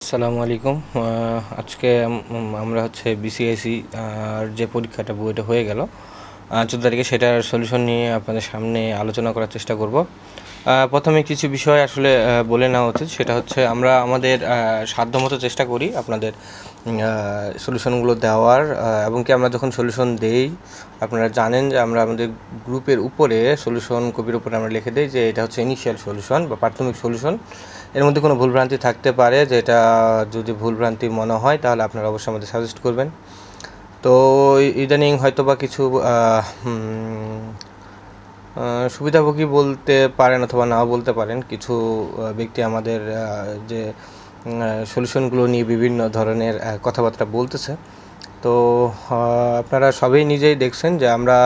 আসসালামু আলাইকুম। আজকে আমরা হচ্ছে বিসিএসই আর যে পরীক্ষাটা বইটা হয়ে গেল 14 তারিখে, সেটার সলিউশন নিয়ে আপনাদের সামনে আলোচনা করার চেষ্টা করব। প্রথমে কিছু বিষয় আসলে বলে নেওয়া উচিত, সেটা হচ্ছে আমরা আমাদের সাধ্যমতো চেষ্টা করি আপনাদের সলিউশনগুলো দেওয়ার, এবং কি আমরা যখন সলিউশন দেই আপনারা জানেন যে আমরা আমাদের গ্রুপের উপরে সলিউশন কপির উপরে আমরা লিখে দিই যে এটা হচ্ছে ইনিশিয়াল সলিউশন বা প্রাথমিক সলিউশন। এর মধ্যে কোনো ভুলভ্রান্তি থাকতে পারে, যেটা যদি ভুলভ্রান্তি মনে হয় তাহলে আপনারা অবশ্যই আমাদের সাজেস্ট করবেন। তো ইদানিং হয়তো বা কিছু সুবিধাভোগী বলতে পারেন অথবা নাও বলতে পারেন, কিছু ব্যক্তি আমাদের যে সলিউশনগুলো নিয়ে বিভিন্ন ধরনের কথাবার্তা বলতেছে। তো আপনারা সবাই নিজেই দেখছেন যে আমরা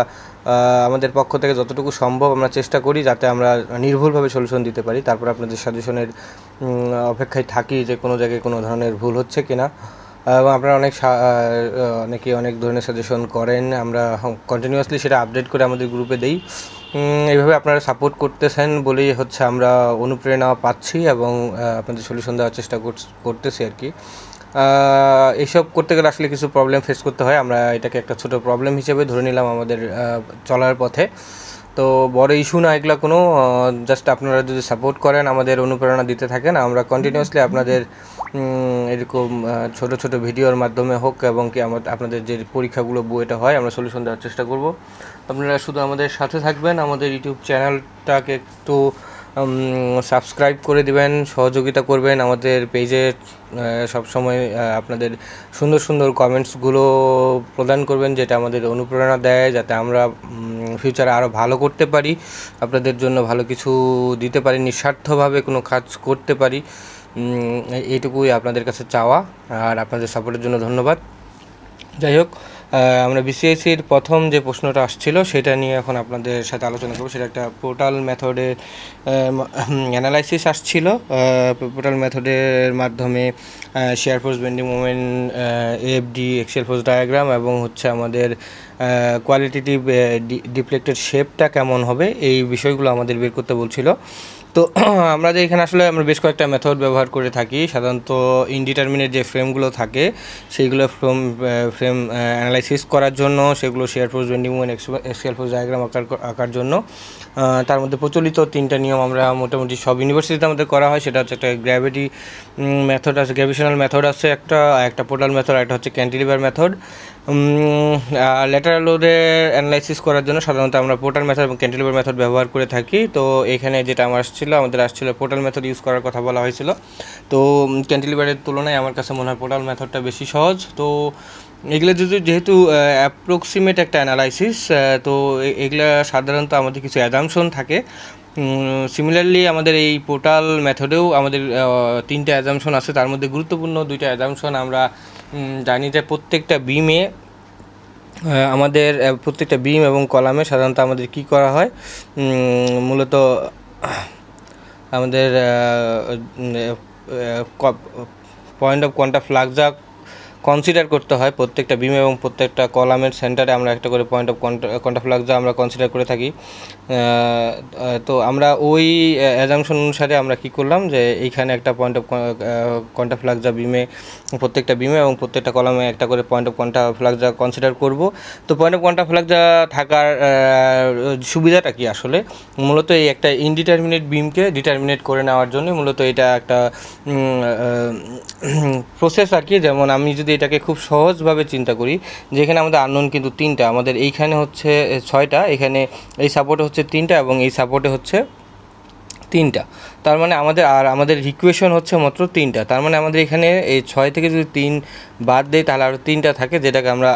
আমাদের পক্ষ থেকে যতটুকু সম্ভব আমরা চেষ্টা করি যাতে আমরা নির্ভুলভাবে সলিউশন দিতে পারি। তারপর আপনাদের সাজেশনের অপেক্ষায় থাকি যে কোনো জায়গায় কোনো ধরনের ভুল হচ্ছে কিনা, এবং আপনারা অনেকেই অনেক ধরনের সাজেশন করেন, আমরা কন্টিনিউয়াসলি সেটা আপডেট করে আমাদের গ্রুপে দেই। এইভাবে আপনারা সাপোর্ট করতেছেন বলেই হচ্ছে আমরা অনুপ্রেরণা পাচ্ছি এবং আপনাদের সলিউশন দেওয়ার চেষ্টা করতেছি আর কি। এইসব করতে গেলে আসলে কিছু প্রবলেম ফেস করতে হয়, আমরা এটাকে একটা ছোট প্রবলেম হিসেবে ধরে নিলাম আমাদের চলার পথে। তো বড় ইস্যু না এগুলো কোনো, জাস্ট আপনারা যদি সাপোর্ট করেন, আমাদের অনুপ্রেরণা দিতে থাকেন, আমরা কন্টিনিউয়াসলি আপনাদের এরকম ছোট ছোট ভিডিওর মাধ্যমে হোক এবং কি আপনাদের যে পরীক্ষাগুলো বইটা হয় আমরা সলিউশন দেওয়ার চেষ্টা করব। আপনারা শুধু আমাদের সাথে থাকবেন, আমাদের ইউটিউব চ্যানেলটাকে একটু সাবস্ক্রাইব করে দিবেন, সহযোগিতা করবেন, আমাদের পেজে সবসময় আপনাদের সুন্দর সুন্দর কমেন্টসগুলো প্রদান করবেন, যেটা আমাদের অনুপ্রেরণা দেয় যাতে আমরা ফিউচারে আরও ভালো করতে পারি, আপনাদের জন্য ভালো কিছু দিতে পারি, নিঃস্বার্থভাবে কোনো কাজ করতে পারি। এইটুকুই আপনাদের কাছে চাওয়া, আর আপনাদের সাপোর্টের জন্য ধন্যবাদ। যাই হোক, আমরা বিসিএসির প্রথম যে প্রশ্নটা আসছিল সেটা নিয়ে এখন আপনাদের সাথে আলোচনা করব। সেটা একটা পোর্টাল মেথডের অ্যানালাইসিস আসছিল। পোর্টাল মেথডের মাধ্যমে shear force, bending moment, AFD, axial force diagram এবং হচ্ছে আমাদের কোয়ালিটেটিভ ডিফ্লেক্টেড শেপটা কেমন হবে, এই বিষয়গুলো আমাদের বের করতে বলছিল। তো আমরা যে এখানে আসলে আমরা বেশ কয়েকটা মেথড ব্যবহার করে থাকি। সাধারণত ইনডিটারমিনেট যে ফ্রেমগুলো থাকে সেইগুলো ফ্রেম অ্যানালাইসিস করার জন্য, সেগুলো shear force, bending moment, axial force diagram আঁকার জন্য। তার মধ্যে প্রচলিত 3টা নিয়ম আমরা মোটামুটি সব ইউনিভার্সিটিতে আমাদের করা হয়। সেটা হচ্ছে একটা গ্র্যাভিটি মেথড আছে, গ্র্যাভিটেশনাল মেথড আছে একটা পোর্টাল মেথড, একটা হচ্ছে ক্যান্টিলিভার মেথড। ল্যাটারাল লোডের অ্যানালাইসিস করার জন্য সাধারণত আমরা পোর্টাল মেথড এবং ক্যান্টিলিভার মেথড ব্যবহার করে থাকি। তো এখানে যেটা আমাদের আসছিল পোর্টাল মেথড ইউজ করার কথা বলা হয়েছিল। তো ক্যান্টিলিভারের তুলনায় আমার কাছে মনে হয় পোর্টাল মেথডটা বেশি সহজ। তো এগুলো যেহেতু অ্যাপ্রক্সিমেট একটা অ্যানালাইসিস, তো এগুলা সাধারণত আমাদের কিছু অ্যাজাম্পশন থাকে। সিমিলারলি আমাদের এই পোর্টাল মেথডেও আমাদের 3টা অ্যাজাম্পশন আছে। তার মধ্যে গুরুত্বপূর্ণ 2টা অ্যাজাম্পশন আমরা জানি যে প্রত্যেকটা বিম এবং কলামে সাধারণত আমাদের কি করা হয়, মূলত আমাদের পয়েন্ট অফ কোয়ান্টা ফ্লাক্সা কনসিডার করতে হয়। প্রত্যেকটা বিম এবং প্রত্যেকটা কলামের সেন্টারে আমরা একটা করে পয়েন্ট অফ কোয়ান্টা ফ্লাক্সা আমরা কনসিডার করে থাকি। তো আমরা ওই অ্যাজাম্পশন অনুসারে আমরা কি করলাম যে এইখানে একটা পয়েন্ট অফ কোয়ান্টা ফ্লাক্সা প্রত্যেকটা বিমে এবং প্রত্যেকটা কলামে একটা করে পয়েন্ট অফ কোয়ান্টা ফ্লাক্সা কনসিডার করব। তো পয়েন্ট অফ কোয়ান্টা ফ্লাক্সা থাকার সুবিধাটা কি আসলে, মূলত এই একটা ইনডিটারমিনেট বিমকে ডিটারমিনেট করে নেওয়ার জন্য মূলত এটা একটা প্রসেস আর কি। যেমন আমি যদি এটাকে খুব সহজভাবে চিন্তা করি, যেখানে আমাদের আননোন কিন্তু 3টা, আমাদের এইখানে হচ্ছে 6টা, এখানে এই সাপোর্টে হচ্ছে 3টা এবং এই সাপোর্টে হচ্ছে 3টা। তার মানে আমাদের ইকুয়েশন হচ্ছে মাত্র 3টা। তার মানে আমাদের এখানে এই 6 থেকে যদি 3 বাদ দেয় তাহলে আরও 3টা থাকে, যেটাকে আমরা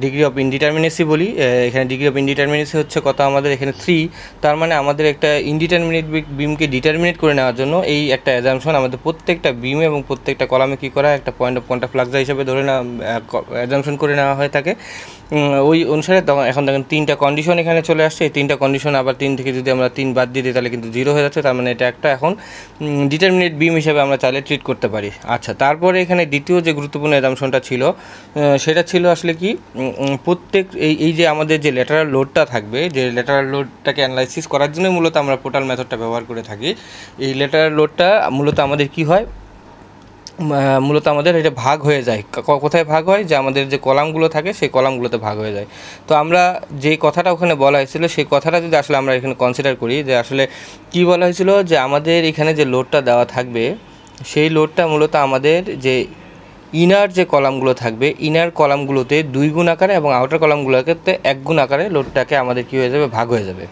ডিগ্রি অফ ইনডিটারমিনেসি বলি। এখানে ডিগ্রি অফ ইনডিটারমিনেসি হচ্ছে কত, আমাদের এখানে 3। তার মানে আমাদের একটা ইনডিটারমিনেট বিমকে ডিটারমিনেট করে নেওয়ার জন্য এই একটা অ্যাজাম্পশন আমাদের প্রত্যেকটা বিম এবং প্রত্যেকটা কলামে কী করা হয়, একটা পয়েন্ট অফ কোয়ান্টা ফ্লাক্সা হিসেবে ধরে নেওয়া অ্যাজাম্পশন করে নেওয়া হয়ে থাকে। ওই অনুসারে এখন দেখেন 3টা কন্ডিশন এখানে চলে আসছে। এই 3টা কন্ডিশন আবার 3 থেকে যদি আমরা 3 বাদ দিয়ে দিই তাহলে কিন্তু 0 হয়ে যাচ্ছে। তার মানে এটা একটা এখন ডিটারমিনেট বিম হিসেবে আমরা চাইলে ট্রিট করতে পারি। আচ্ছা, তারপরে এখানে দ্বিতীয় যে গুরুত্বপূর্ণ অ্যাজাম্পশনটা ছিল সেটা ছিল আসলে কি প্রত্যেক এই যে আমাদের যে ল্যাটারাল লোডটা থাকবে, যে ল্যাটারাল লোডটাকে অ্যানালাইসিস করার জন্য মূলত আমরা পোর্টাল মেথডটা ব্যবহার করে থাকি। এই ল্যাটারাল লোডটা মূলত আমাদের কি হয়, মূলত আমাদের এটা ভাগ হয়ে যায়। কোথায় ভাগ হয়, যে আমাদের যে কলামগুলো থাকে সেই কলামগুলোতে ভাগ হয়ে যায়। তো আমরা যে কথাটা ওখানে বলা হয়েছিল সেই কথাটা যদি আসলে আমরা এখানে কনসিডার করি, যে আসলে কি বলা হয়েছিল, যে আমাদের এখানে যে লোডটা দেওয়া থাকবে সেই লোডটা মূলত আমাদের যে ইনার যে কলামগুলো থাকবে, ইনার কলামগুলোতে 2 গুণ আকারে এবং আউটার কলামগুলোতে 1 গুণ আকারে লোডটাকে আমাদের কী হয়ে যাবে, ভাগ হয়ে যাবে।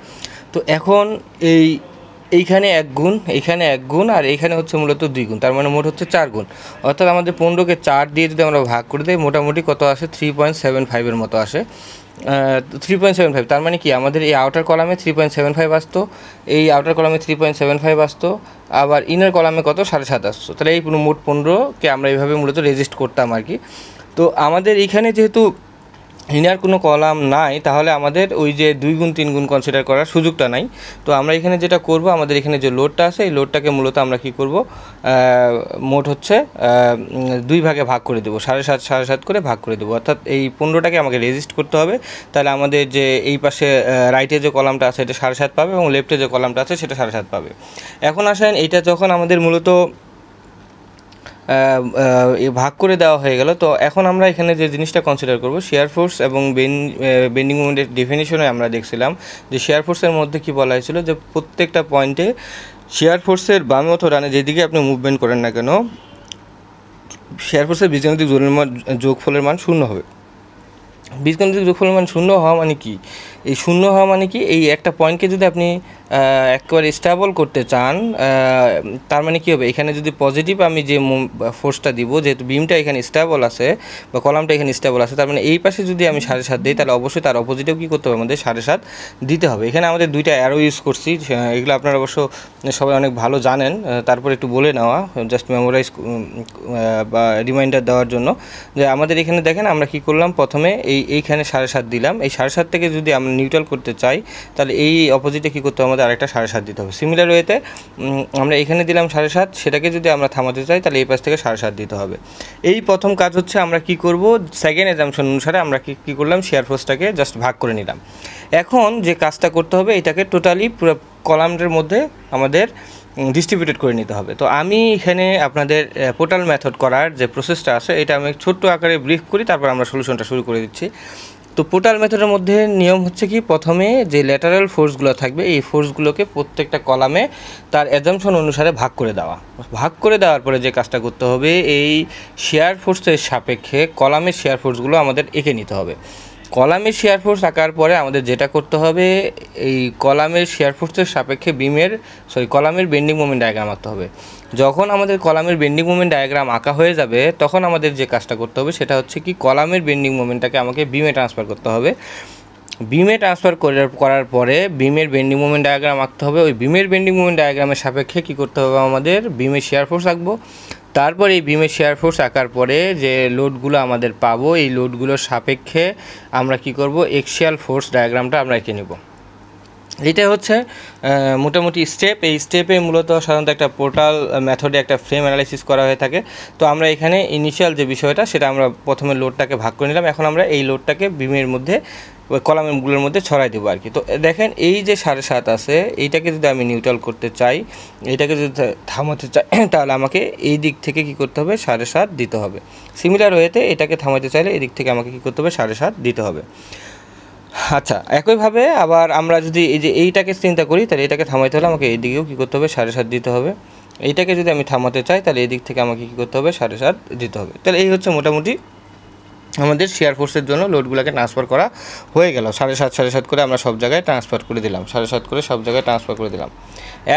তো এখন এইখানে 1 গুণ, এইখানে 1 গুণ, আর এইখানে হচ্ছে মূলত 2 গুণ, তার মানে মোট হচ্ছে 4 গুণ। অর্থাৎ আমাদের 15কে 4 দিয়ে যদি আমরা ভাগ করে দিই, মোটামুটি কত আসে, 3.75 মতো আসে। 3.75, তার মানে কি আমাদের এই আউটার কলামে 3.75 আসতো, এই আউটার কলামে 3.75 আসতো, আবার ইনার কলামে কত, 7.5 আসতো। তাহলে এই মোট 15কে আমরা এইভাবে মূলত রেজিস্ট করতাম আর কি। তো আমাদের এইখানে যেহেতু ইনার কোনো কলাম নাই, তাহলে আমাদের ওই যে 2 গুণ 3 গুণ কনসিডার করার সুযোগটা নাই। তো আমরা এখানে যেটা করব, আমাদের এখানে যে লোডটা আছে এই লোডটাকে মূলত আমরা কি করব, মোট হচ্ছে 2 ভাগে ভাগ করে দেবো, 7.5 করে ভাগ করে দেবো। অর্থাৎ এই 15টাকে আমাকে রেজিস্ট করতে হবে। তাহলে আমাদের যে এই পাশে রাইটে যে কলামটা আছে এটা 7.5 পাবে এবং লেফটে যে কলামটা আছে সেটা 7.5 পাবে। এখন আসেন, এটা যখন আমাদের মূলত ভাগ করে দেওয়া হয়ে গেল, তো এখন আমরা এখানে যে জিনিসটা কনসিডার করব, শেয়ার ফোর্স এবং বেন্ডিং মোমেন্টের ডেফিনিশনে আমরা দেখছিলাম যে শেয়ার ফোর্সের মধ্যে কি বলা হয়েছিল, যে প্রত্যেকটা পয়েন্টে শেয়ার ফোর্সের বামে অথবা ডানে যেদিকে আপনি মুভমেন্ট করেন না কেন, শেয়ার ফোর্সের বীজগাণিতিক যোগফলের মান 0 হবে। বীজগাণিতিক যোগফলের মান 0 হওয়া মানে কি, এই 0 হওয়া মানে কি, এই একটা পয়েন্টকে যদি আপনি একেবারে স্টেবল করতে চান, তার মানে কী হবে, এখানে যদি পজিটিভ আমি যে ফোর্সটা দিব, যেহেতু বিমটা এখানে স্টেবল আছে বা কলামটা এখানে স্টেবল আছে, তার মানে এই পাশে যদি আমি 7.5 দিই, তাহলে অবশ্যই তার অপোজিটেও কী করতে হবে, আমাদের 7.5 দিতে হবে। এখানে আমাদের 2টা অ্যারো ইউজ করছি, এগুলো আপনারা অবশ্য সবাই অনেক ভালো জানেন, তারপর একটু বলে নেওয়া, জাস্ট মেমোরাইজ বা রিমাইন্ডার দেওয়ার জন্য, যে আমাদের এখানে দেখেন আমরা কি করলাম, প্রথমে এইখানে 7.5 দিলাম, এই 7.5 থেকে যদি আমরা নিউট্রাল করতে চাই, তাহলে এই অপোজিটে কী করতে হবে, আমাদের আরেকটা 7.5 দিতে হবে। সিমিলার ওয়েতে আমরা এখানে দিলাম 7.5, সেটাকে যদি আমরা থামাতে চাই তাহলে এই পাশ থেকে 7.5 দিতে হবে। এই প্রথম কাজ হচ্ছে, আমরা কি করব, সেকেন্ড অ্যাজাম্পশন অনুসারে আমরা কি করলাম, শেয়ার ফোর্সটাকে জাস্ট ভাগ করে নিলাম। এখন যে কাজটা করতে হবে, এটাকে টোটালি পুরো কলামের মধ্যে আমাদের ডিস্ট্রিবিউটেড করে নিতে হবে। তো আমি এখানে আপনাদের পোর্টাল মেথড করার যে প্রসেসটা আছে, এটা আমি ছোট্ট আকারে ব্রিফ করি, তারপর আমরা সলিউশনটা শুরু করে দিচ্ছি। তো পোর্টাল মেথডের মধ্যে নিয়ম হচ্ছে কি, প্রথমে যে ল্যাটারাল ফোর্সগুলো থাকবে, এই ফোর্সগুলোকে প্রত্যেকটা কলামে তার অ্যাজাম্পশন অনুসারে ভাগ করে দেওয়া। ভাগ করে দেওয়ার পরে যে কাজটা করতে হবে, এই শেয়ার ফোর্সের সাপেক্ষে কলামের শেয়ার ফোর্সগুলো আমাদের এঁকে নিতে হবে। কলামের শেয়ার ফোর্স আঁকার পরে আমাদের যেটা করতে হবে, এই কলামের শেয়ার ফোর্সের সাপেক্ষে কলামের বেন্ডিং মোমেন্ট ডায়াগ্রাম আঁকতে হবে। যখন আমাদের কলামের বেন্ডিং মোমেন্ট ডায়াগ্রাম আঁকা হয়ে যাবে, তখন আমাদের যে কাজটা করতে হবে সেটা হচ্ছে কি, কলামের বেন্ডিং মোমেন্টটাকে আমাকে বিমে ট্রান্সফার করতে হবে। বিমে ট্রান্সফার করার পরে বিমের বেন্ডিং মোমেন্ট ডায়াগ্রাম আঁকতে হবে। ওই বিমের বেন্ডিং মোমেন্ট ডায়াগ্রামের সাপেক্ষে কী করতে হবে, আমাদের বিমের শেয়ার ফোর্স আঁকবো। তারপর এই বিমের শেয়ার ফোর্স আঁকার পরে যে লোডগুলো আমাদের পাবো, এই লোডগুলোর সাপেক্ষে আমরা কি করব, এক্সিয়াল ফোর্স ডায়াগ্রামটা আমরা এঁকে নেব। এটা হচ্ছে মোটামুটি স্টেপ। এই স্টেপে মূলত সাধারণত একটা পোর্টাল মেথডে একটা ফ্রেম অ্যানালাইসিস করা হয়ে থাকে। তো আমরা এখানে ইনিশিয়াল যে বিষয়টা, সেটা আমরা প্রথমে লোডটাকে ভাগ করে নিলাম। এখন আমরা এই লোডটাকে বিমের মধ্যে, ওই কলামগুলোর মধ্যে ছড়াই দেবো আর কি। তো দেখেন, এই যে 7.5 আছে, এইটাকে যদি আমি নিউট্রাল করতে চাই, এইটাকে যদি থামাতে চাই, তাহলে আমাকে এই দিক থেকে কী করতে হবে, 7.5 দিতে হবে। সিমিলার ওয়েতে এটাকে থামাতে চাইলে এই দিক থেকে আমাকে কী করতে হবে, 7.5 দিতে হবে। আচ্ছা, একইভাবে আবার আমরা যদি এই যে এইটাকে চিন্তা করি, তাহলে এটাকে থামাইতে হলে আমাকে এই দিকেও কী করতে হবে, 7.5 দিতে হবে। এইটাকে যদি আমি থামাতে চাই, তাহলে এই দিক থেকে আমাকে কী করতে হবে, 7.5 দিতে হবে। তাহলে এই হচ্ছে মোটামুটি আমাদের শেয়ার ফোর্সের জন্য লোডগুলোকে ট্রান্সফার করা হয়ে গেল। 7.5 করে আমরা সব জায়গায় ট্রান্সফার করে দিলাম, 7.5 করে সব জায়গায় ট্রান্সফার করে দিলাম।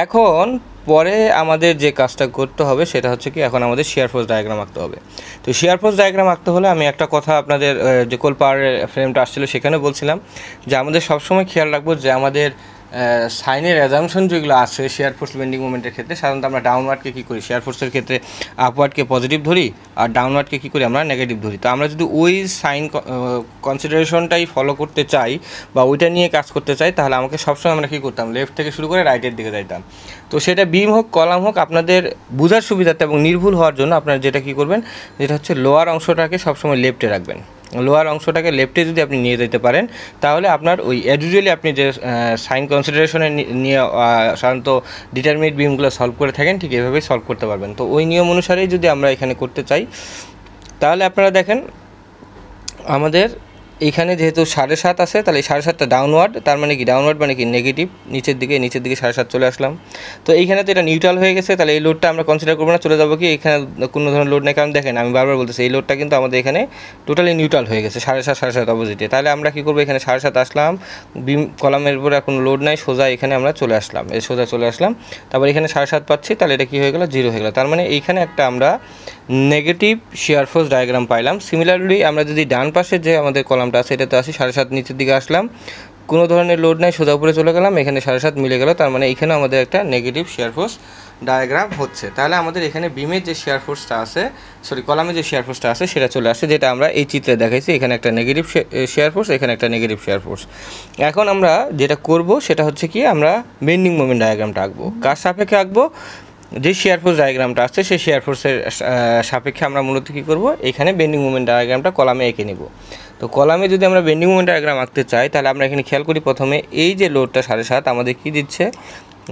এখন পরে আমাদের যে কাজটা করতে হবে সেটা হচ্ছে কি, এখন আমাদের শেয়ার ফোর্স ডায়াগ্রাম আঁকতে হবে। তো শেয়ার ফোর্স ডায়াগ্রাম আঁকতে হলে আমি একটা কথা আপনাদের যে কোল পাওয়ারের ফ্রেমটা আসছিলো সেখানে বলছিলাম, যে আমাদের সবসময় খেয়াল রাখবো যে আমাদের সাইনের অ্যাজাম্পশন যেগুলো আছে শেয়ার ফোর্স বেন্ডিং মোমেন্টের ক্ষেত্রে, সাধারণত আমরা ডাউনওয়ার্ডকে কী করি, শেয়ার ফোর্সের ক্ষেত্রে আপওয়ার্ডকে পজিটিভ ধরি আর ডাউনওয়ার্ডকে কী করি, আমরা নেগেটিভ ধরি। তো আমরা যদি ওই সাইন কনসিডারেশনটাই ফলো করতে চাই বা ওইটা নিয়ে কাজ করতে চাই, তাহলে আমাকে সবসময় আমরা কী করতাম, লেফট থেকে শুরু করে রাইটের দিকে যাইতাম। তো সেটা বিম হোক কলাম হোক, আপনাদের বোঝার সুবিধাতে এবং নির্ভুল হওয়ার জন্য আপনারা যেটা কী করবেন, যেটা হচ্ছে লোয়ার অংশটাকে সবসময় লেফটে রাখবেন। লোয়ার অংশটাকে লেফটে যদি আপনি নিয়ে যেতে পারেন তাহলে আপনার ওই ইউজুয়ালি আপনি যে সাইন কনসিডারেশনে নিয়ে সাধারণত ডিটারমিনেট বিমগুলো সলভ করে থাকেন ঠিক এভাবেই সলভ করতে পারবেন। তো ওই নিয়ম অনুসারেই যদি আমরা এখানে করতে চাই তাহলে আপনারা দেখেন আমাদের এইখানে যেহেতু 7.5 আছে তাহলে 7.5টা ডাউনওয়ার্ড, তার মানে কি ডাউনওয়ার্ড মানে কি নেগেটিভ, নিচের দিকে 7.5 চলে আসলাম। তো এইখানে তো এটা নিউট্রাল হয়ে গেছে, তাহলে এই লোডটা আমরা কনসিডার করবো না, চলে যাবো কি এখানে কোনো ধরনের লোড নেই। কারণ দেখেন আমি বারবার বলতেছি এই লোডটা কিন্তু আমাদের এখানে টোটালি নিউট্রাল হয়ে গেছে 7.5 অপোজিটে। তাহলে আমরা কী করবো, এখানে 7.5 আসলাম, বিম কলামের উপরে কোনো লোড নাই, সোজা এখানে আমরা চলে আসলাম, সোজা চলে আসলাম। তারপর এখানে 7.5 পাচ্ছি, তাহলে এটা কী হয়ে গেলো, 0 হয়ে গেলো। তার মানে এইখানে একটা আমরা নেগেটিভ শিয়ার ফোর্স ডায়াগ্রাম পাইলাম। সিমিলারলি আমরা যদি ডান পাশে যে আমাদের কলামটা আছে এটাতে আসি, 7.5 নিচের দিকে আসলাম, কোনো ধরনের লোড নাই, সোজা উপরে চলে গেলাম, এখানে 7.5 মিলে গেল, তার মানে এখানে আমাদের একটা নেগেটিভ শিয়ার ফোর্স ডায়াগ্রাম হচ্ছে। তাহলে আমাদের এখানে বিমের যে শিয়ার ফোর্সটা আছে, কলামের যে শিয়ার ফোর্সটা আছে সেটা চলে আসছে, যেটা আমরা এই চিত্রে দেখাইছি। এখানে একটা নেগেটিভ শিয়ার ফোর্স, এখানে একটা নেগেটিভ শিয়ার ফোর্স। এখন আমরা যেটা করব সেটা হচ্ছে কি, আমরা বেন্ডিং মোমেন্ট ডায়াগ্রামটা আঁকবো। কার সাপেক্ষে আঁকবো, যে শেয়ার ফোর্স ডায়াগ্রামটা আসছে সেই শেয়ার ফোর্সের সাপেক্ষে আমরা মূলত কী করবো, এখানে বেন্ডিং মোমেন্ট ডায়াগ্রামটা কলামে এঁকে নিব। তো কলামে যদি আমরা বেন্ডিং মোমেন্ট ডায়াগ্রাম আঁকতে চাই তাহলে আমরা এখানে খেয়াল করি, প্রথমে এই যে লোডটা 7.5 আমাদের কী দিচ্ছে,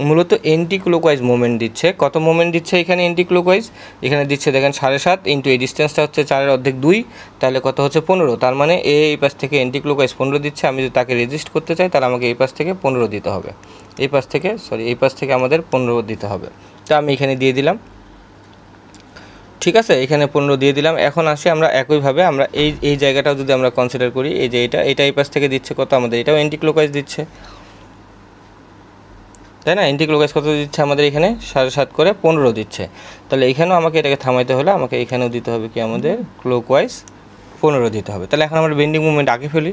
মূলত এন্টি ক্লকওয়াইজ মোমেন্ট দিচ্ছে। কত মোমেন্ট দিচ্ছে এখানে এন্টি ক্লকওয়াইজ, এখানে দিচ্ছে দেখেন 7.5 ইন্টু এই ডিস্টেন্সটা হচ্ছে 4/2, তাহলে কত হচ্ছে 15। তার মানে এই পাশ থেকে এন্টি ক্লকওয়াইজ 15 দিচ্ছে। আমি যদি তাকে রেজিস্ট করতে চাই তাহলে আমাকে এই পাশ থেকে 15 দিতে হবে, এই পাশ থেকে আমাদের 15 দিতে হবে। তো আমি এখানে দিয়ে দিলাম, ঠিক আছে, এখানে 15 দিয়ে দিলাম। এখন আসি আমরা একইভাবে আমরা এই জায়গাটাও যদি আমরা কনসিডার করি, এই যে এটা এই পাশ থেকে দিচ্ছে কত, আমাদের এটাও এন্টি ক্লকওয়াইজ দিচ্ছে, তাই না? এন্টি ক্লকওয়াইজ কত দিচ্ছে আমাদের এখানে, 7.5 করে 15 দিচ্ছে। তাহলে এখানেও আমাকে এটাকে থামাইতে হলে আমাকে এখানেও দিতে হবে কি, আমাদের ক্লকওয়াইজ 15 দিতে হবে। তাহলে এখন আমরা বেন্ডিং মুভমেন্ট আঁকে ফেলি।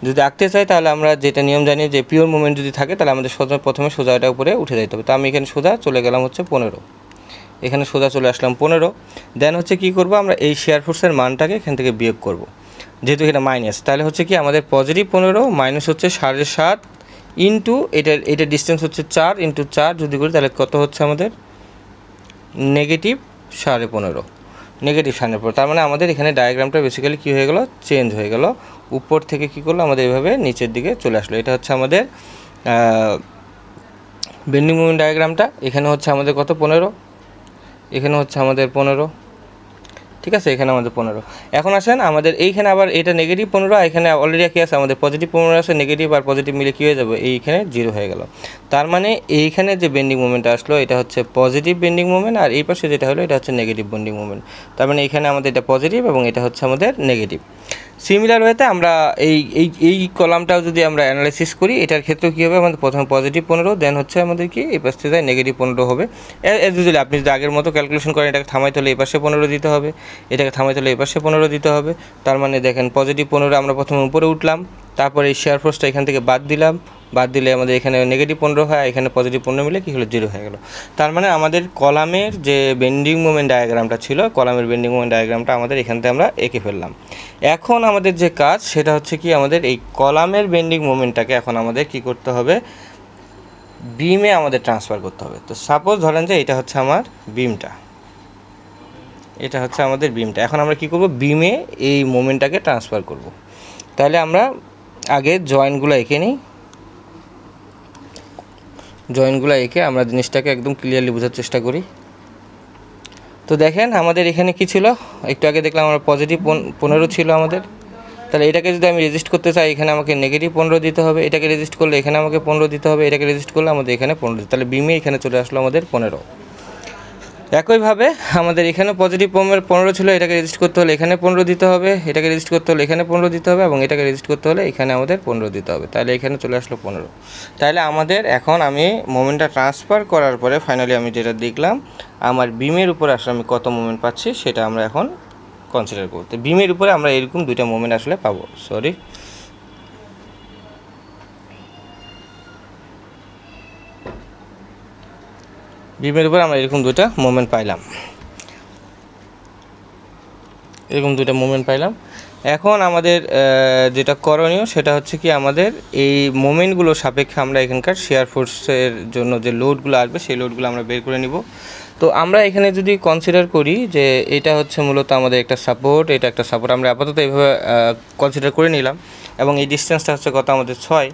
যদি আঁকতে চাই তাহলে আমরা যেটা নিয়ম জানি যে পিওর মুভমেন্ট যদি থাকে তাহলে আমাদের প্রথমে সোজাটা উপরে উঠে যেতে হবে। তো আমি এখানে সোজা চলে গেলাম হচ্ছে 15, এখানে সোজা চলে আসলাম 15। দেন হচ্ছে কী করব, আমরা এই শেয়ার ফোর্সের মানটাকে এখান থেকে বিয়োগ করব, যেহেতু এটা মাইনাস। তাহলে হচ্ছে কি আমাদের পজিটিভ 15 মাইনাস হচ্ছে 7.5 ইন্টু এটা ডিস্টেন্স হচ্ছে 4 ইন্টু 4 যদি করি তাহলে কত হচ্ছে আমাদের নেগেটিভ 15.5, নেগেটিভ 15.5। তার মানে আমাদের এখানে ডায়াগ্রামটা বেসিক্যালি কী হয়ে গেল, চেঞ্জ হয়ে গেল। উপর থেকে কী করলো, আমাদের এভাবে নিচের দিকে চলে আসলো। এটা হচ্ছে আমাদের বেন্ডিং মুভমেন্ট ডায়াগ্রামটা। এখানে হচ্ছে আমাদের কত 15, এখানে হচ্ছে আমাদের 15, ঠিক আছে, এখানে আমাদের 15। এখন আসেন আমাদের এইখানে আবার এটা নেগেটিভ 15, এখানে অলরেডি কী আছে, আমাদের পজিটিভ 15 আছে, নেগেটিভ আর পজিটিভ মিলে কী হয়ে যাবে, এইখানে 0 হয়ে গেল। তার মানে এইখানে যে বেন্ডিং মুভমেন্টটা আসলো এটা হচ্ছে পজিটিভ বেন্ডিং মুভমেন্ট, আর এই পাশে যেটা হলো এটা হচ্ছে নেগেটিভ বেন্ডিং মুভমেন্ট। তার মানে এখানে আমাদের এটা পজিটিভ এবং এটা হচ্ছে আমাদের নেগেটিভ। সিমিলার ওয়েতে আমরা এই কলামটাও যদি আমরা অ্যানালাইসিস করি, এটার ক্ষেত্রেও কী হবে, আমাদের প্রথমে পজিটিভ 15, দেন হচ্ছে আমাদের কি এই পাশ থেকে নেগেটিভ 15 হবে। যদি আপনি যদি আগের মতো ক্যালকুলেশন করেন, এটাকে থামাইতে হলে এই পাশে 15 দিতে হবে, এটাকে থামাইতে হলে এই পাশে 15 দিতে হবে। তার মানে দেখেন পজিটিভ 15 আমরা প্রথমে উপরে উঠলাম, তারপরে এই শেয়ার ফোর্সটা এখান থেকে বাদ দিলে আমাদের এখানে নেগেটিভ 15 হয়, এখানে পজিটিভ 15 মিলে কী হলো, 0 হয়ে গেল। তার মানে আমাদের কলামের যে বেন্ডিং মোমেন্ট ডায়াগ্রামটা ছিল, কলামের বেন্ডিং মোমেন্ট ডায়াগ্রামটা আমাদের এখান থেকে আমরা এঁকে ফেললাম। এখন আমাদের যে কাজ সেটা হচ্ছে কি, আমাদের এই কলামের বেন্ডিং মোমেন্টটাকে এখন আমাদের কি করতে হবে, বিমে আমাদের ট্রান্সফার করতে হবে। তো সাপোজ ধরেন যে এটা হচ্ছে আমার বিমটা, এটা হচ্ছে আমাদের বিমটা। এখন আমরা কি করব, বিমে এই মোমেন্টটাকে ট্রান্সফার করব। তাহলে আমরা আগে জয়েন্টগুলো এঁকে নিই, জয়েন্টগুলো এঁকে আমরা জিনিসটাকে একদম ক্লিয়ারলি বোঝার চেষ্টা করি। তো দেখেন আমাদের এখানে কি ছিল, একটু আগে দেখলাম আমরা পজিটিভ 15 ছিল আমাদের। তাহলে এটাকে যদি আমি রেজিস্ট করতে চাই, এখানে আমাকে নেগেটিভ 15 দিতে হবে, এটাকে রেজিস্ট করলে এখানে আমাকে 15 দিতে হবে, এটাকে রেজিস্ট করলে আমাদের এখানে 15, তাহলে বিমে এখানে চলে আসলো আমাদের 15। একইভাবে আমাদের এখানে পজিটিভ 15 ছিল, এটাকে রেজিস্ট করতে হলে এখানে 15 দিতে হবে, এটাকে রেজিস্ট করতে হলে এখানে 15 দিতে হবে, এবং এটাকে রেজিস্ট করতে হলে এখানে আমাদের 15 দিতে হবে। তাহলে এখানে চলে আসলো 15। তাহলে আমাদের এখন আমি মোমেন্টটা ট্রান্সফার করার পরে ফাইনালি আমি যেটা দেখলাম, আমার বিমের উপরে আসলে আমি কত মোমেন্ট পাচ্ছি সেটা আমরা এখন কনসিডার করতে। বিমের উপরে আমরা এরকম দুইটা মোমেন্ট আসলে পাবো, বিমের উপরে আমরা এরকম দুইটা মোমেন্ট পাইলাম, এখন আমাদের যেটা করণীয় সেটা হচ্ছে কি, আমাদের এই মোমেন্টগুলো সাপেক্ষে আমরা এখানকার শেয়ার ফোর্সের জন্য যে লোডগুলো আসবে সেই লোডগুলো আমরা বের করে নিব। তো আমরা এখানে যদি কনসিডার করি যে এটা হচ্ছে মূলত আমাদের একটা সাপোর্ট, এটা একটা সাপোর্ট, আমরা আপাতত এইভাবে কনসিডার করে নিলাম, এবং এই ডিস্টেন্সটা হচ্ছে কত আমাদের 6।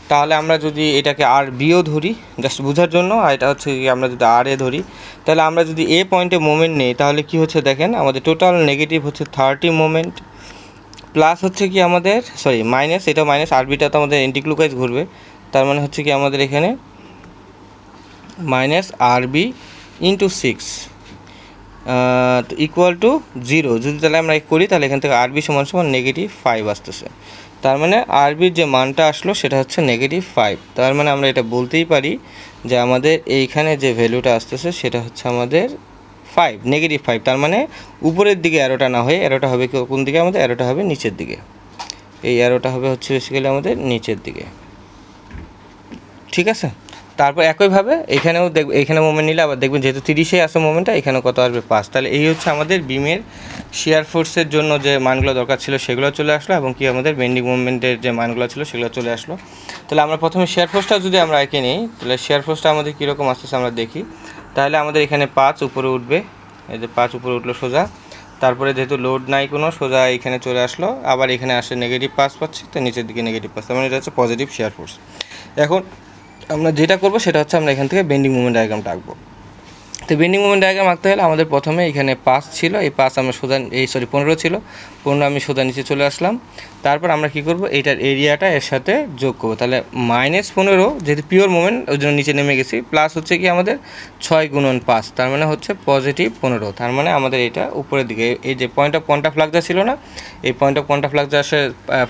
তাহলে আমরা যদি এটাকে আর বিও ধরি জাস্ট বোঝার জন্য, আর এটা হচ্ছে আমরা যদি আর এ ধরি, তাহলে আমরা যদি এ পয়েন্টে মোমেন্ট নেই তাহলে কি হচ্ছে দেখেন, আমাদের টোটাল নেগেটিভ হচ্ছে 30 মোমেন্ট, প্লাস হচ্ছে কি আমাদের মাইনাস, এটা মাইনাস, আরবিটা তো আমাদের এন্টিক্লকওয়াইজ ঘুরবে, তার মানে হচ্ছে কি আমাদের এখানে মাইনাস আরবি ইন্টু 6 তো ইকুয়াল টু 0। যদি তাহলে আমরা করি তাহলে এখান থেকে আরবি সমান সমান -5 আসতেছে, তার মানে আরবির যে মানটা আসলো সেটা হচ্ছে -5। তার মানে আমরা এটা বলতেই পারি যে আমাদের এইখানে যে ভ্যালুটা আসতেছে সেটা হচ্ছে আমাদের -5। তার মানে উপরের দিকে অ্যারোটা না হয়ে অ্যারোটা হবে কোন দিকে, আমাদের অ্যারোটা হবে নিচের দিকে, এই অ্যারোটা হবে হচ্ছে বেসিক্যালি আমাদের নিচের দিকে, ঠিক আছে। তারপর একইভাবে এখানেও এখানে মোমেন্ট নিলে আবার দেখবেন যেহেতু 30-এ আসে মোমেন্টটা, এখানে কত আসবে 5। তাহলে এই হচ্ছে আমাদের বিমের শিয়ার ফোর্সের জন্য যে মানগুলো দরকার ছিল সেগুলো চলে আসলো, এবং কি আমাদের বেন্ডিং মোমেন্টের যে মানগুলো ছিল সেগুলো চলে আসলো। তাহলে আমরা প্রথমে শিয়ার ফোর্সটা যদি আমরা এঁকে নিই, তাহলে শিয়ার ফোর্সটা আমাদের কীরকম আসতেছে আমরা দেখি। তাহলে আমাদের এখানে 5 উপরে উঠবে, এই যে 5 উপরে উঠলো সোজা, তারপরে যেহেতু লোড নাই কোনো, সোজা এখানে চলে আসলো, আবার এখানে আসে -5 পাচ্ছি, তো নিচের দিকে -5, তার মানে এটা হচ্ছে পজিটিভ শিয়ার ফোর্স। এখন আমরা যেটা করব সেটা হচ্ছে আমরা এখান থেকে বেন্ডিং মোমেন্ট ডায়াগ্রামটা আঁকবো। তো বেন্ডিং মোমেন্ট ডায়াগ্রাম আঁকতে হলে আমাদের প্রথমে এখানে 5 ছিল, এই 5 আমরা সোজা 15 ছিল, 15 আমি সোজা নিচে চলে আসলাম। তারপর আমরা কি করব, এইটার এরিয়াটা এর সাথে যোগ করবো, তাহলে -15 যেহেতু পিওর মোমেন্ট ওই জন্য নিচে নেমে গেছি, প্লাস হচ্ছে কি আমাদের 6 গুণন 5, তার মানে হচ্ছে +15। তার মানে আমাদের এটা উপরের দিকে এই যে পয়েন্ট অফ কন্টাক্ট ফ্লাক্সা ছিল না, এই পয়েন্ট অফ কন্টাক্ট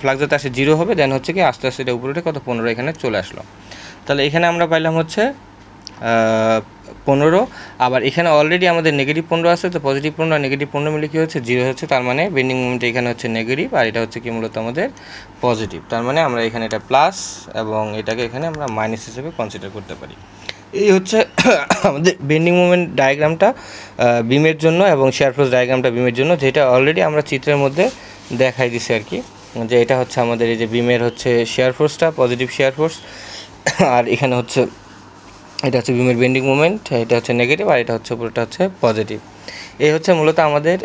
ফ্লাক্সাতে আসে 0 হবে, দেন হচ্ছে কি আস্তে আস্তে এটা উপরে উঠে কত 15 এখানে চলে আসলো। তাহলে এখানে আমরা পাইলাম হচ্ছে 15, আবার এখানে অলরেডি আমাদের -15 আছে, তো +15 আর -15 মিলে কী হচ্ছে 0 হচ্ছে, তার মানে বেন্ডিং মোমেন্ট এখানে হচ্ছে নেগেটিভ, আর এটা হচ্ছে কি মূলত আমাদের পজিটিভ। তার মানে আমরা এখানে এটা প্লাস এবং এটাকে এখানে আমরা মাইনাস হিসেবে কনসিডার করতে পারি। এই হচ্ছে আমাদের বেন্ডিং মোমেন্ট ডায়াগ্রামটা বিমের জন্য, এবং শেয়ার ফোর্স ডায়াগ্রামটা বিমের জন্য, যেটা অলরেডি আমরা চিত্রের মধ্যে দেখাই দিছি আর কি, যে এটা হচ্ছে আমাদের এই যে বিমের হচ্ছে শেয়ার ফোর্সটা পজিটিভ শেয়ার ফোর্স, আর এখানে হচ্ছে এটা হচ্ছে বিমের বেন্ডিং মোমেন্ট, এটা হচ্ছে নেগেটিভ, আর এটা হচ্ছে পুরোটা হচ্ছে পজিটিভ। এই হচ্ছে মূলত আমাদের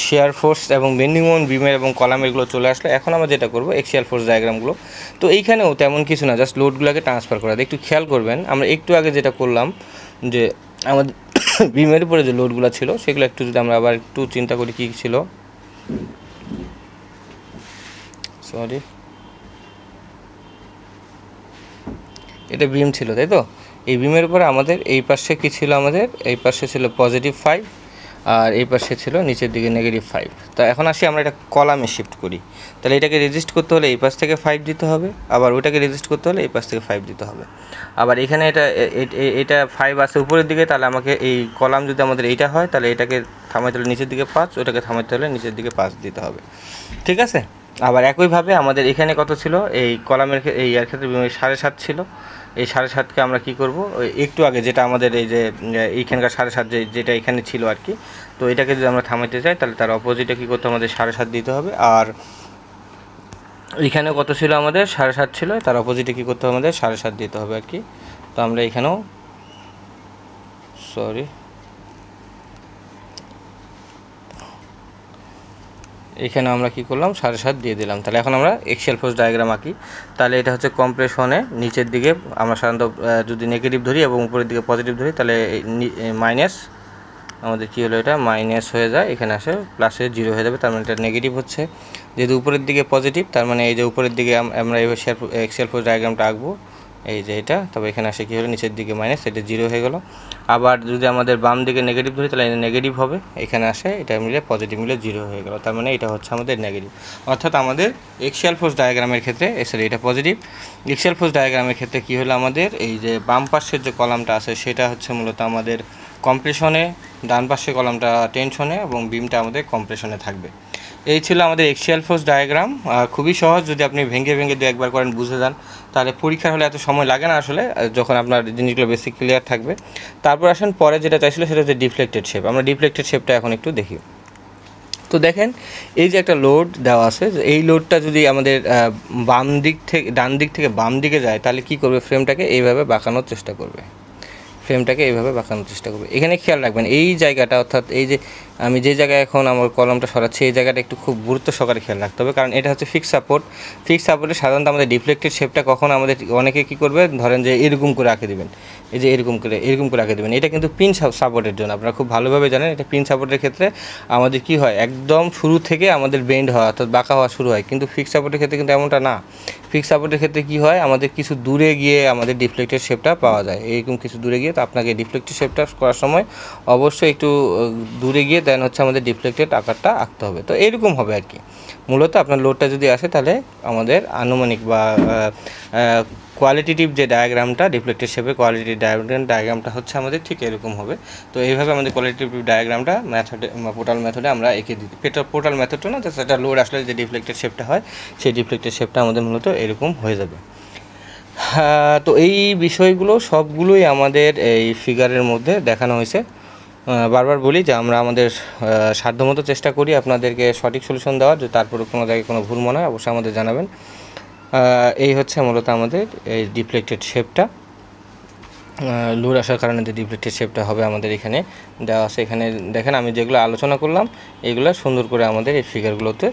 শেয়ার ফোর্স এবং বেন্ডিং মোমেন্ট বিমের এবং কলামেরগুলো চলে আসলো। এখন আমরা যেটা করবো এক্সিয়াল ফোর্স ডায়াগ্রামগুলো, তো এইখানেও তেমন কিছু না, জাস্ট লোডগুলোকে ট্রান্সফার করা। একটু খেয়াল করবেন, আমরা একটু আগে যেটা করলাম যে আমাদের বিমের উপরে যে লোডগুলো ছিল সেগুলো একটু যদি আমরা আবার একটু চিন্তা করি কী ছিল, এটা বিম ছিল তাই তো, এই বিমের উপরে আমাদের এই পাশে কী ছিল, আমাদের এই পাশে ছিল +5 আর এই পাশে ছিল নিচের দিকে -5। তো এখন আসি আমরা এটা কলামে শিফট করি, তাহলে এটাকে রেজিস্ট করতে হলে এই পাশ থেকে 5 দিতে হবে, আবার ওইটাকে রেজিস্ট করতে হলে এই পাশ থেকে 5 দিতে হবে। আবার এখানে এটা 5 আছে উপরের দিকে, তাহলে আমাকে এই কলাম যদি আমাদের এইটা হয় তাহলে এটাকে থামাইতে হলে নিচের দিকে 5, ওটাকে থামাইতে হলে নিচের দিকে 5 দিতে হবে, ঠিক আছে। আবার একইভাবে আমাদের এখানে কত ছিল, এই কলামের এই এর ক্ষেত্রে 7.5 ছিল, এই 7.5কে আমরা কি করব, ওই একটু আগে যেটা আমাদের এই যে এইখানকার 7.5 যেটা এখানে ছিল আর কি, তো এটাকে যদি আমরা থামাইতে চাই তাহলে তার অপোজিটে কী করতে আমাদের 7.5 দিতে হবে। আর এখানে কত ছিল আমাদের 7.5 ছিল, তার অপোজিটে কী করতে হবে আমাদের 7.5 দিতে হবে আর কি। তো আমরা এখানেও এখানে আমরা কি করলাম 7.5 দিয়ে দিলাম। তাহলে এখন আমরা এক্সিয়াল ফোর্স ডায়াগ্রাম আঁকি, তাহলে এটা হচ্ছে কম্প্রেশনে নিচের দিকে আমরা সাধারণত যদি নেগেটিভ ধরি এবং উপরের দিকে পজিটিভ ধরি তাহলে মাইনাস আমাদের কী হলো, এটা মাইনাস হয়ে যায়, এখানে আসে প্লাসে 0 হয়ে যাবে, তার মানে এটা নেগেটিভ হচ্ছে। যেহেতু উপরের দিকে পজিটিভ, তার মানে এই যে উপরের দিকে আমরা এই এক্সিয়াল ফোর্স ডায়াগ্রামটা আঁকবো, এই যে এটা, তবে এখানে আসে কী হলো নিচের দিকে মাইনাস, এটা 0 হয়ে গেল। আবার যদি আমাদের বাম দিকে নেগেটিভ ধরি তাহলে নেগেটিভ হবে, এখানে আসে এটা মিলে পজিটিভ মিলে 0 হয়ে গেল, তার মানে এটা হচ্ছে আমাদের নেগেটিভ। অর্থাৎ আমাদের এক্সিয়াল ফোর্স ডায়াগ্রামের ক্ষেত্রে এটা পজিটিভ, এক্সিয়াল ফোর্স ডায়াগ্রামের ক্ষেত্রে কী হলো আমাদের এই যে বাম পাশের যে কলামটা আছে সেটা হচ্ছে মূলত আমাদের কম্প্রেশনে, ডান পাশের কলামটা টেনশনে এবং বিমটা আমাদের কম্প্রেশনে থাকবে। এই ছিল আমাদের এক্সিয়াল ফোর্স ডায়াগ্রাম। খুবই সহজ, যদি আপনি ভেঙে ভেঙে 2-1বার করেন বুঝে যান তাহলে পরীক্ষার হলে এত সময় লাগে না আসলে, যখন আপনার জিনিসগুলো বেশি ক্লিয়ার থাকবে। তারপর আসেন পরে যেটা চাইছিল সেটা হচ্ছে ডিফ্লেক্টেড শেপ। আমরা ডিফ্লেক্টেড শেপটা এখন একটু দেখি। তো দেখেন এই যে একটা লোড দেওয়া আছে, এই লোডটা যদি আমাদের ডান দিক থেকে বাম দিকে যায় তাহলে কি করবে, ফ্রেমটাকে এইভাবে বাঁকানোর চেষ্টা করবে, ফ্রেমটাকে এইভাবে বাঁকানোর চেষ্টা করবো। এখানে খেয়াল রাখবেন এই জায়গাটা, অর্থাৎ এই যে আমি যে জায়গায় এখন আমার কলমটা সরাচ্ছি এই জায়গাটা একটু খুব গুরুত্ব সহকারে খেয়াল রাখতে হবে, কারণ এটা হচ্ছে ফিক্স সাপোর্ট। ফিক্স সাপোর্টে সাধারণত আমাদের ডিফ্লেক্টেড শেপটা কখন আমাদের অনেকে কী করবে, ধরেন যে এরকম করে আঁকে দেবেন, এই যে এরকম করে আঁকে দেবেন। এটা কিন্তু পিন সাপোর্টের জন্য, আপনারা খুব ভালোভাবে জানেন এটা পিন সাপোর্টের ক্ষেত্রে আমাদের কি হয়, একদম শুরু থেকে আমাদের বেন্ড হওয়া অর্থাৎ বাঁকা হওয়া শুরু হয়, কিন্তু ফিক্স সাপোর্টের ক্ষেত্রে কিন্তু এমনটা না। ফিক্স সাপোর্টের ক্ষেত্রে কী হয়, আমাদের কিছু দূরে গিয়ে আমাদের ডিফ্লেক্টেড শেপটা পাওয়া যায়, এরকম কিছু দূরে গিয়ে। তো আপনাকে ডিফ্লেক্টেড শেপটা করার সময় অবশ্যই একটু দূরে গিয়ে দেন হচ্ছে আমাদের ডিফ্লেক্টেড আকারটা আঁকতে হবে। তো এরকম হবে আর কি। মূলত আপনার লোডটা যদি আসে তাহলে আমাদের আনুমানিক বা কোয়ালিটেটিভ যে ডায়াগ্রামটা, ডিফ্লেক্টেড শেপের কোয়ালিটি ডায়াগ্রামটা হচ্ছে আমাদের ঠিক এরকম হবে। তো এইভাবে আমাদের কোয়ালিটেটিভ ডায়াগ্রামটা পোর্টাল মেথডে আমরা এঁকে দিই। পোর্টাল মেথডটা না, সেটা লোড আসলে যে ডিফ্লেক্টেড শেপটা হয় সেই ডিফ্লেক্টেড শেপটা আমাদের মূলত এরকম হয়ে যাবে। তো এই বিষয়গুলো সবগুলোই আমাদের এই ফিগারের মধ্যে দেখানো হয়েছে। বারবার বলি যে আমরা আমাদের সাধ্যমতো চেষ্টা করি আপনাদেরকে সঠিক সলিউশন দেওয়ার, যে তারপরে কোনো জায়গায় কোনো ভুল মনে হয় অবশ্যই আমাদের জানাবেন। এই হচ্ছে মূলত আমাদের এই ডিফ্লেক্টেড শেপটা, লোড আসার কারণে যে ডিফ্লেক্টেড শেপটা হবে আমাদের এখানে দেওয়া আছে। এখানে দেখেন আমি যেগুলো আলোচনা করলাম এগুলো সুন্দর করে আমাদের এই ফিগারগুলোতে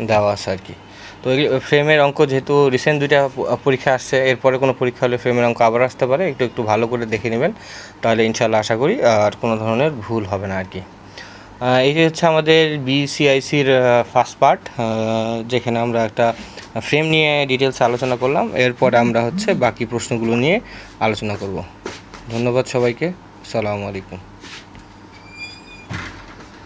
দেওয়া আছে আর কি। তো ফ্রেমের অঙ্ক যেহেতু রিসেন্ট 2টা পরীক্ষা আসছে, এরপরে কোনো পরীক্ষা হলে ফ্রেমের অঙ্ক আবার আসতে পারে, একটু ভালো করে দেখে নেবেন, তাহলে ইনশাল্লাহ আশা করি আর কোনো ধরনের ভুল হবে না আর কি। এই যে হচ্ছে আমাদের বিসিআইসির ফার্স্ট পার্ট, যেখানে আমরা একটা ফ্রেম নিয়ে ডিটেলস আলোচনা করলাম। এরপর আমরা হচ্ছে বাকি প্রশ্নগুলো নিয়ে আলোচনা করব। ধন্যবাদ সবাইকে, আসসালামু আলাইকুম।